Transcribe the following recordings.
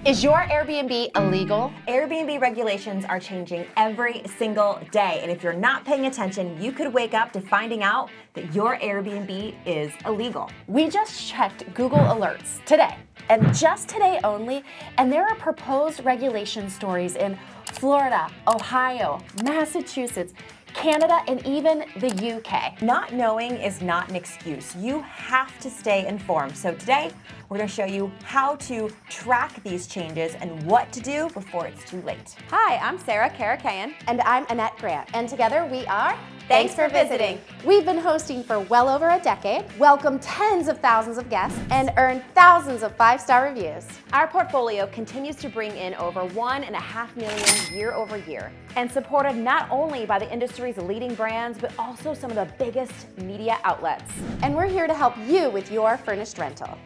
Is your Airbnb illegal? Airbnb regulations are changing every single day, and if you're not paying attention, you could wake up to finding out that your Airbnb is illegal. We just checked Google Alerts today, and just today only, and there are proposed regulation stories in Florida, Ohio, Massachusetts, Canada, and even the UK. Not knowing is not an excuse. You have to stay informed. So today, we're going to show you how to track these changes and what to do before it's too late. Hi, I'm Sarah Karakayan. And I'm Annette Grant, and together we are Thanks for visiting. We've been hosting for well over a decade, welcomed tens of thousands of guests, and earned thousands of 5-star reviews. Our portfolio continues to bring in over 1.5 million year over year, and supported not only by the industry's leading brands, but also some of the biggest media outlets. And we're here to help you with your furnished rental.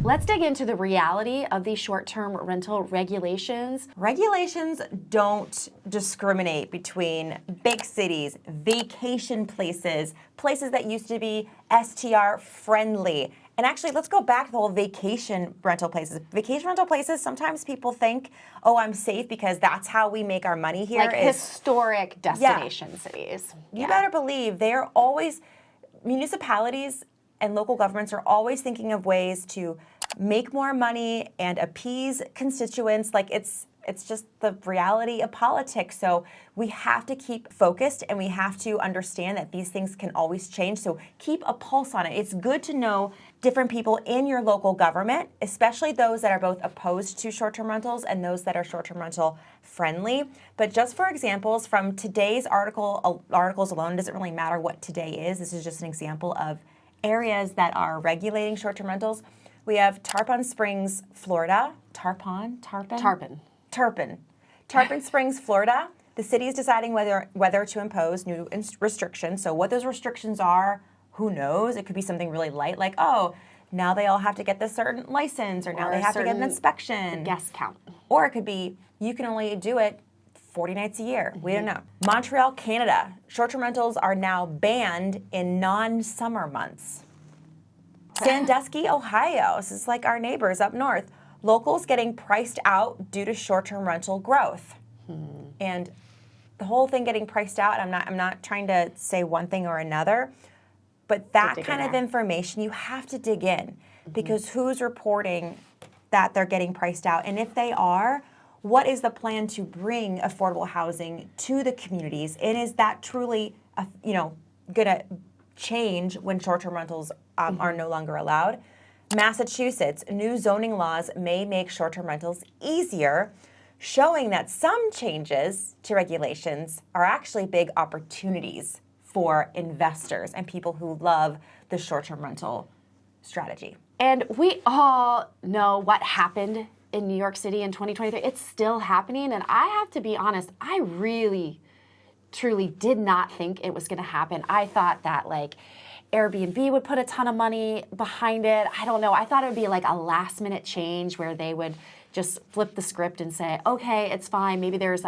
Let's dig into the reality of these short-term rental regulations. Regulations don't discriminate between big cities, vacation places, places that used to be STR friendly. And actually, let's go back to the whole vacation rental places. Vacation rental places, sometimes people think, oh, I'm safe because that's how we make our money here. Like historic destination cities. You better believe they're always, municipalities and local governments are always thinking of ways to make more money and appease constituents. Like it's just the reality of politics. So we have to keep focused and we have to understand that these things can always change. So keep a pulse on it. It's good to know different people in your local government, especially those that are both opposed to short-term rentals and those that are short-term rental friendly. But just for examples from today's articles alone, it doesn't really matter what today is. This is just an example of areas that are regulating short-term rentals. We have Tarpon Springs, Florida. Tarpon Springs, Florida. The city is deciding whether to impose new restrictions. So what those restrictions are, who knows? It could be something really light, like, oh, now they all have to get this certain license, or now they have to get an inspection. Guest count. Or it could be, you can only do it 40 nights a year. We don't know. Montreal, Canada. Short-term rentals are now banned in non-summer months. Sandusky, Ohio. This is like our neighbors up north. Locals getting priced out due to short-term rental growth. And the whole thing getting priced out, I'm not trying to say one thing or another, but that kind of information, you have to dig in because who's reporting that they're getting priced out? And if they are, what is the plan to bring affordable housing to the communities? And is that truly, going to change when short-term rentals are no longer allowed? Massachusetts, new zoning laws may make short-term rentals easier, showing that some changes to regulations are actually big opportunities for investors and people who love the short-term rental strategy. And we all know what happened in New York City in 2023. It's still happening, and I have to be honest, I really, truly did not think it was going to happen. I thought that Airbnb would put a ton of money behind it. I don't know. I thought it would be like a last-minute change where they would just flip the script and say, okay, it's fine. Maybe there's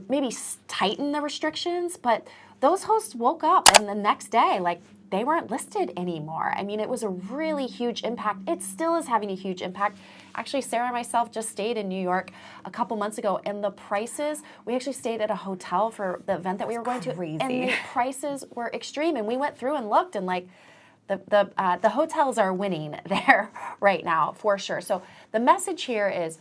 maybe tighten the restrictions, but those hosts woke up and the next day, they weren't listed anymore. I mean, it was a really huge impact. It still is having a huge impact. Actually, Sarah and myself just stayed in New York a couple months ago, and the prices, we actually stayed at a hotel for the event that we were going to, and the prices were extreme. And we went through and looked, and the hotels are winning there right now, for sure. So the message here is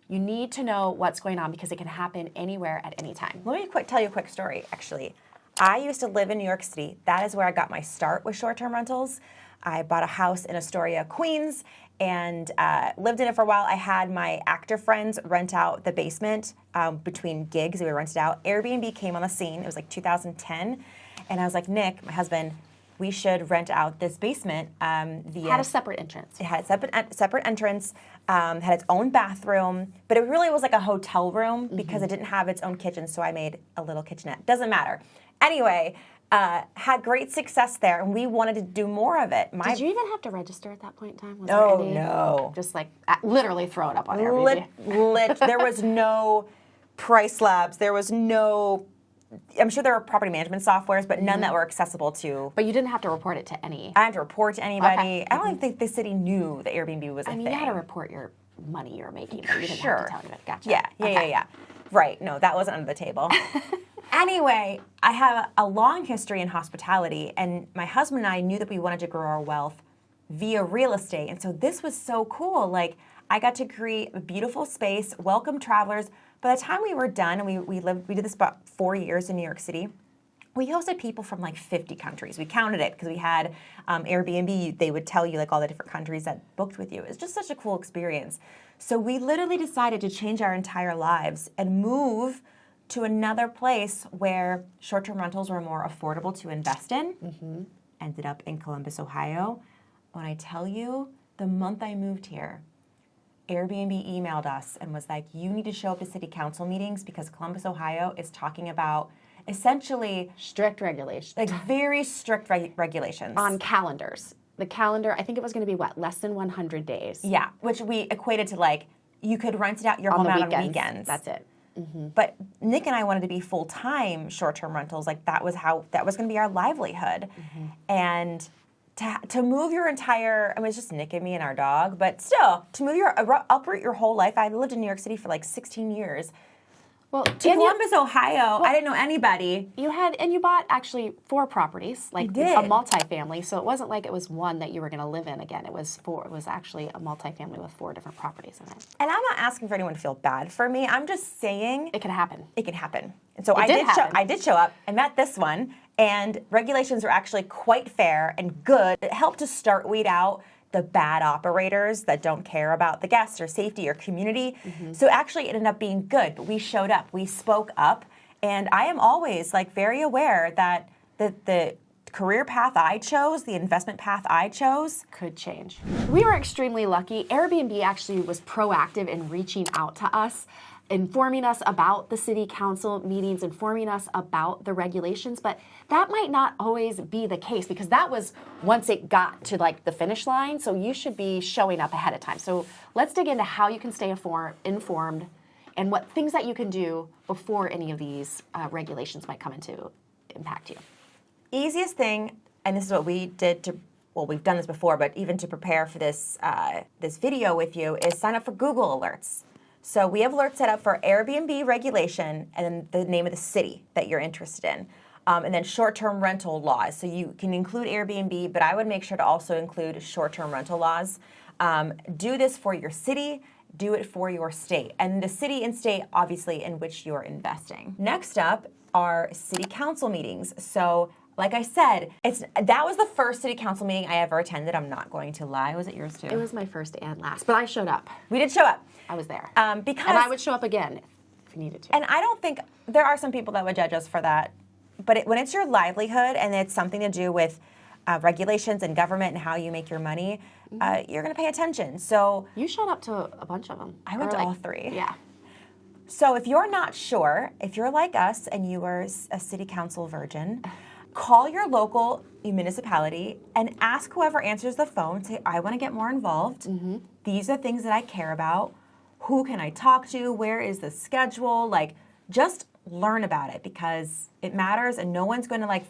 you need to know what's going on because it can happen anywhere at any time. Let me tell you a quick story, actually. I used to live in New York City. That is where I got my start with short-term rentals. I bought a house in Astoria, Queens, and lived in it for a while. I had my actor friends rent out the basement between gigs. We rented out. Airbnb came on the scene. It was 2010. And I was like, Nick, my husband, we should rent out this basement. Had a separate entrance. It had a separate entrance, had its own bathroom, but it really was like a hotel room because it didn't have its own kitchen, so I made a little kitchenette. Doesn't matter. Anyway, had great success there, and we wanted to do more of it. Did you even have to register at that point in time? No. Just literally throw it up on Airbnb. There was no price labs. There was no, I'm sure there were property management softwares, but none that were accessible to. But you didn't have to report it to any. I had to report to anybody. Okay. I don't even think the city knew that Airbnb was a thing. You had to report your money you're making. But you didn't Sure. have to tell anybody. Gotcha. Yeah. Okay. Right. No, that wasn't under the table. Anyway, I have a long history in hospitality, and my husband and I knew that we wanted to grow our wealth via real estate. And so this was so cool. Like, I got to create a beautiful space, welcome travelers. By the time we were done, and we did this about 4 years in New York City, we hosted people from like 50 countries. We counted it because we had Airbnb. They would tell you like all the different countries that booked with you. It was just such a cool experience. So we literally decided to change our entire lives and move to another place where short-term rentals were more affordable to invest in. Ended up in Columbus, Ohio. When I tell you, the month I moved here, Airbnb emailed us and was like, you need to show up to city council meetings because Columbus, Ohio is talking about essentially Strict regulations. like very strict regulations. On calendars. The calendar, I think it was going to be what? Less than 100 days. Yeah, which we equated to like, you could rent it out your home out on weekends. That's it. But Nick and I wanted to be full-time short-term rentals. Like that was going to be our livelihood. And to move your entire, I mean, it's just Nick and me and our dog, but still, to move uproot your whole life. I lived in New York City for like 16 years. Well, To Columbus, Ohio, I didn't know anybody. you bought actually 4 proproperties, like did. a multifamily. So it wasn't like it was one that you were going to live in again. It was 4. It was actually a multifamily with 4 different properties in it. And I'm not asking for anyone to feel bad for me. I'm just saying It could happen. it can happen. And so It did happen. I did show up. I met this one, and regulations were actually quite fair and good. It helped to weed out the bad operators that don't care about the guests or safety or community. So actually it ended up being good. But we showed up, we spoke up, and I am always like very aware that the career path I chose, the investment path I chose, Could change. We were extremely lucky. Airbnb actually was proactive in reaching out to us, informing us about the city council meetings, informing us about the regulations, but that might not always be the case because that was once it got to like the finish line, so you should be showing up ahead of time. So let's dig into how you can stay informed and what things that you can do before any of these regulations might come into impact you. easiest thing, and this is what we did we've done this before, but even to prepare for this this video with you, is sign up for Google Alerts. So we have alerts set up for Airbnb regulation and then the name of the city that you're interested in. And then short-term rental laws. So you can include Airbnb, but I would make sure to also include short-term rental laws. Do this for your city. Do it for your state. And the city and state, obviously, in which you're investing. Next up are city council meetings. So like I said, that was the first city council meeting I ever attended. I'm not going to lie. Was it yours too? It was my first and last, but I showed up. We did show up. I was there. Because and I would show up again if you needed to. And I don't think, there are some people that would judge us for that, but when it's your livelihood and it's something to do with regulations and government and how you make your money, you're going to pay attention. So You showed up to a bunch of them. I went Or to all 3. Yeah. So if you're not sure, if you're like us and you are a city council virgin, call your local municipality and ask whoever answers the phone, say, I want to get more involved. These are things that I care about. Who can I talk to? Where is the schedule? Like, just learn about it because it matters and no one's going to like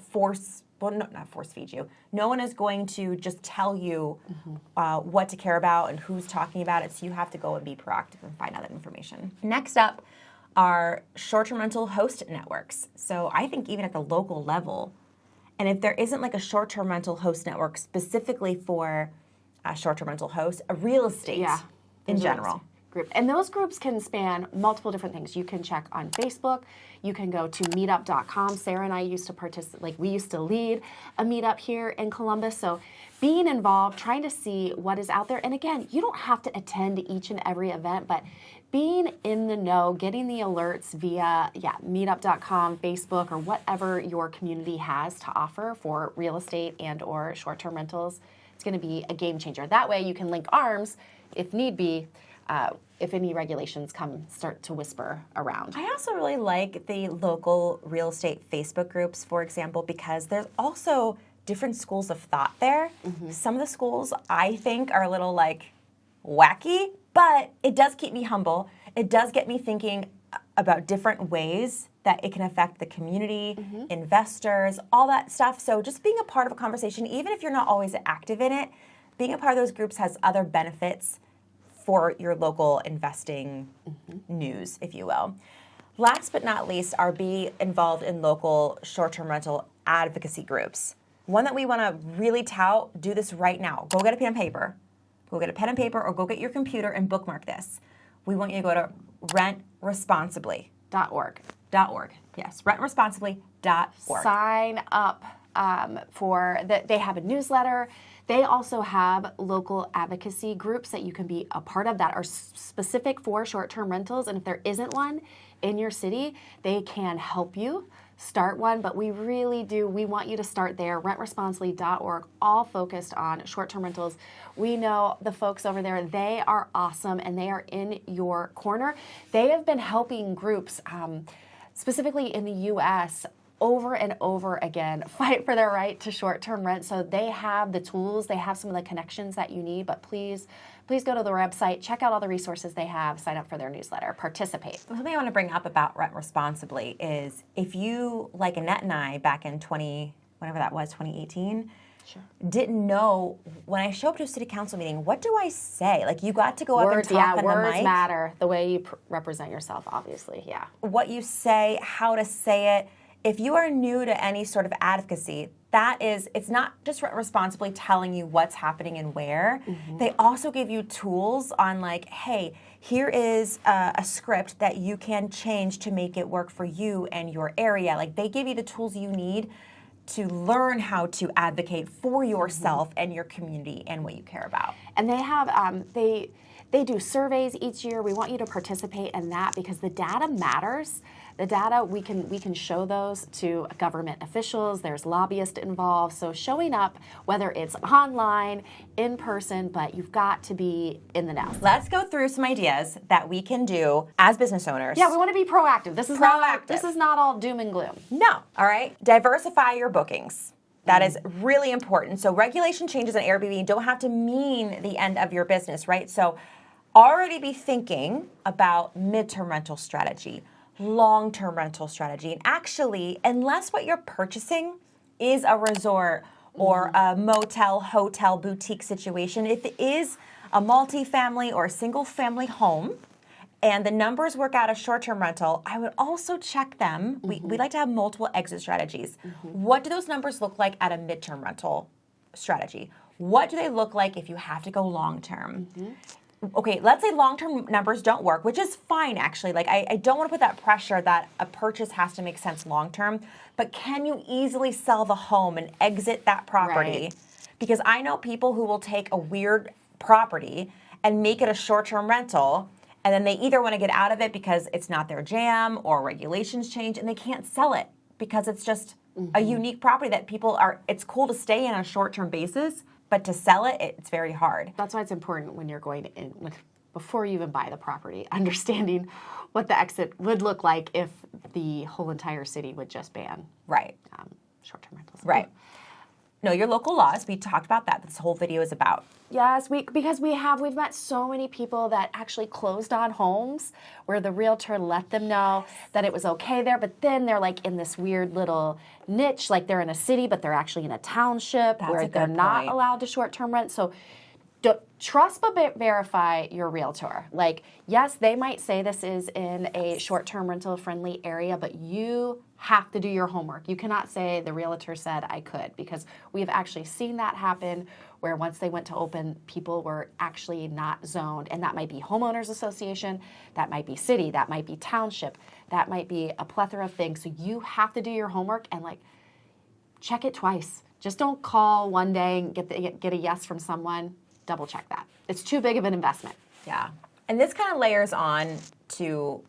not force feed you. No one is going to just tell you what to care about and who's talking about it. So you have to go and be proactive and find out that information. Next up are short-term rental host networks. So I think even at the local level, and if there isn't like a short-term rental host network specifically for short-term rental hosts, a real estate in there's a general. Group. And those groups can span multiple different things. You can check on Facebook. You can go to meetup.com. Sarah and I used to participate, we used to lead a meetup here in Columbus. So being involved, trying to see what is out there. And again, you don't have to attend each and every event, but being in the know, getting the alerts via meetup.com, Facebook, or whatever your community has to offer for real estate and or short-term rentals, it's going to be a game changer. That way you can link arms if need be, if any regulations start to whisper around. I also really like the local real estate Facebook groups, for example, because there's also different schools of thought there. Some of the schools I think are a little like wacky, but it does keep me humble. It does get me thinking about different ways that it can affect the community, investors, all that stuff. So just being a part of a conversation, even if you're not always active in it, being a part of those groups has other benefits for your local investing news, if you will. Last but not least are be involved in local short-term rental advocacy groups. One that we want to really tout, do this right now. Go get a pen and paper. Go get a pen and paper or go get your computer and bookmark this. We want you to go to rentresponsibly.org. Yes, rentresponsibly.org. Sign up they have a newsletter. They also have local advocacy groups that you can be a part of that are specific for short-term rentals. And if there isn't one in your city, they can help you start one. But we want you to start there, rentresponsibly.org, all focused on short-term rentals. We know the folks over there, they are awesome and they are in your corner. They have been helping groups, specifically in the U.S., over and over again, fight for their right to short-term rent. So they have the tools, they have some of the connections that you need, but please go to their website, check out all the resources they have, sign up for their newsletter, participate. Something I want to bring up about Rent Responsibly is if you, like Annette and I back in 2018, Sure. didn't know, when I show up to a city council meeting, what do I say? Like, you got to go up and talk on the mic. Words matter. The way you represent yourself, obviously, yeah. What you say, how to say it. If you are new to any sort of advocacy, it's not just Rent Responsibly telling you what's happening and where. They also give you tools on like, hey, here is a script that you can change to make it work for you and your area. Like, they give you the tools you need to learn how to advocate for yourself and your community and what you care about. And they have, they do surveys each year. We want you to participate in that because the data matters. The data, we can show those to government officials. There's lobbyists involved. So showing up, whether it's online, in person, but you've got to be in the know. Let's go through some ideas that we can do as business owners. Yeah, we want to be proactive. This is not all doom and gloom. No. All right. Diversify your bookings. That is really important. So regulation changes on Airbnb don't have to mean the end of your business, right? So already be thinking about midterm rental strategy, long-term rental strategy. And actually, unless what you're purchasing is a resort or a motel, hotel, boutique situation, if it is a multifamily or a single-family home, and the numbers work out as short-term rental, I would also check them. We like to have multiple exit strategies. What do those numbers look like at a midterm rental strategy? What do they look like if you have to go long-term? Okay, let's say long-term numbers don't work, which is fine, actually. Like, I don't want to put that pressure that a purchase has to make sense long-term, but can you easily sell the home and exit that property? Right. Because I know people who will take a weird property and make it a short-term rental, and then they either want to get out of it because it's not their jam or regulations change, and they can't sell it because it's just a unique property that it's cool to stay in on a short-term basis, but to sell it, it's very hard. That's why it's important when you're going in, before you even buy the property, understanding what the exit would look like if the whole entire city would just ban short-term rentals. Right. Know your local laws. We talked about that. This whole video is about. Yes, because we've met so many people that actually closed on homes where the realtor let them know that it was okay there, but then they're like in this weird little niche, like they're in a city, but they're actually in a township where they're not allowed to short-term rent. So trust but verify your realtor. Like, yes, they might say this is in a short-term rental friendly area, but you have to do your homework. You cannot say the realtor said I could, because we've actually seen that happen where once they went to open, people were actually not zoned. And that might be homeowners association, that might be city, that might be township, that might be a plethora of things. So you have to do your homework and check it twice. Just don't call one day and get a yes from someone. Double check that. It's too big of an investment. Yeah. And this kind of layers on to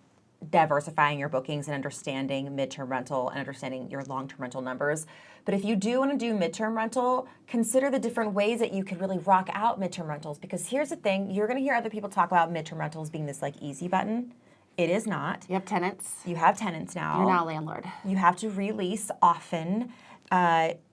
diversifying your bookings and understanding midterm rental and understanding your long-term rental numbers. But if you do want to do midterm rental, consider the different ways that you could really rock out midterm rentals. Because here's the thing, you're going to hear other people talk about midterm rentals being this easy button. It is not. You have tenants. You have tenants now. You're now a landlord. You have to release often.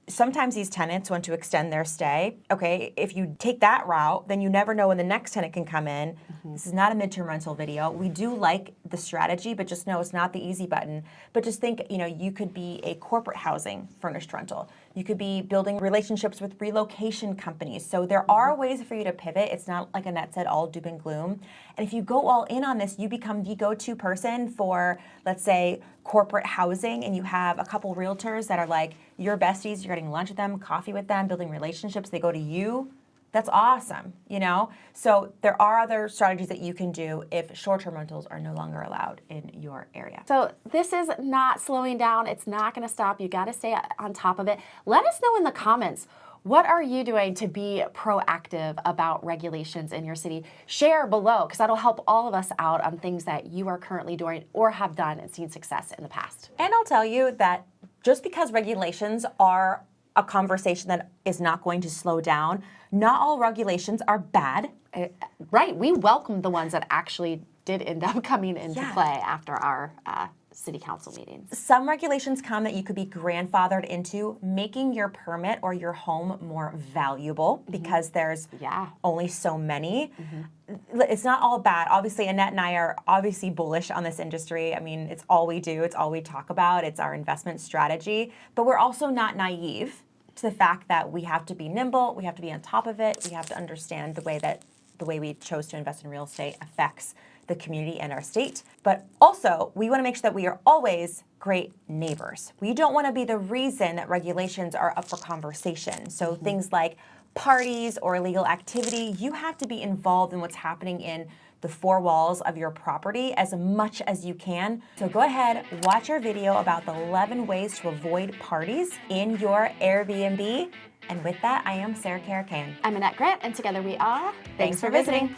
Sometimes these tenants want to extend their stay. Okay, if you take that route, then you never know when the next tenant can come in. This is not a midterm rental video. We do like the strategy, but just know it's not the easy button. But just think, you could be a corporate housing furnished rental. You could be building relationships with relocation companies. So there are ways for you to pivot. It's not, like Annette said, all doom and gloom. And if you go all in on this, you become the go-to person for, let's say, corporate housing, and you have a couple realtors that are like your besties, you're getting lunch with them, coffee with them, building relationships, they go to you. That's awesome, you know? So there are other strategies that you can do if short-term rentals are no longer allowed in your area. So this is not slowing down. It's not going to stop. You got to stay on top of it. Let us know in the comments, what are you doing to be proactive about regulations in your city? Share below, because that'll help all of us out on things that you are currently doing or have done and seen success in the past. And I'll tell you that just because regulations are a conversation that is not going to slow down, not all regulations are bad. Right. We welcome the ones that actually did end up coming into play after our city council meetings. Some regulations come that you could be grandfathered into, making your permit or your home more valuable because there's only so many. It's not all bad. Obviously, Annette and I are obviously bullish on this industry. I mean, it's all we do. It's all we talk about. It's our investment strategy. But we're also not naive to the fact that we have to be nimble. We have to be on top of it. We have to understand the way we chose to invest in real estate affects the community and our state. But also, we want to make sure that we are always great neighbors. We don't want to be the reason that regulations are up for conversation. So things like parties or illegal activity, you have to be involved in what's happening in the four walls of your property as much as you can. So go ahead, watch our video about the 11 ways to avoid parties in your Airbnb. And with that, I am Sarah Caracan. I'm Annette Grant, and together we are Thanks for visiting.